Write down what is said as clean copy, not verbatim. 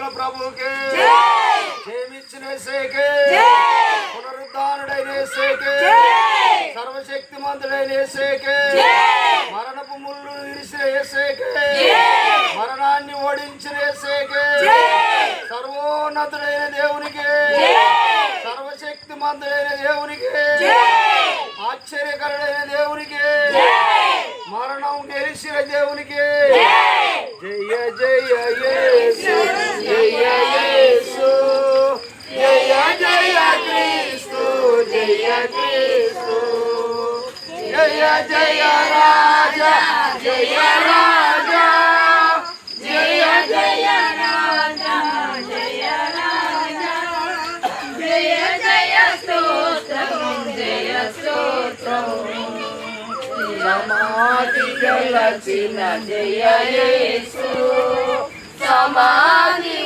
సేనల ప్రభుకే జయమిచ్చిన యేసుకే పునరుద్ధానుడైన యేసుకే సర్వశక్తిమంతుడైన యేసుకే మరణపు ముళ్ళు విరిసిన యేసుకే మరణాన్ని ఓడించిన యేసుకే సర్వోన్నతుడైన దేవునికి సర్వశక్తిమంతుడైన దేవునికి ఆశ్చర్యకరుడైన దేవునికి మరణం గెలిచిన దేవునికి జయ జయ యేసు జయ యేసు జయ జయ క్రీస్తు జయ క్రీస్తు జయ జయ రాజా జయ రాజా జయ జయ రాజా జయ రాజా జయ జయ స్తోత్రము జయ స్తోత్రము సమాధి గెలచిన జయ యేసు సమాధి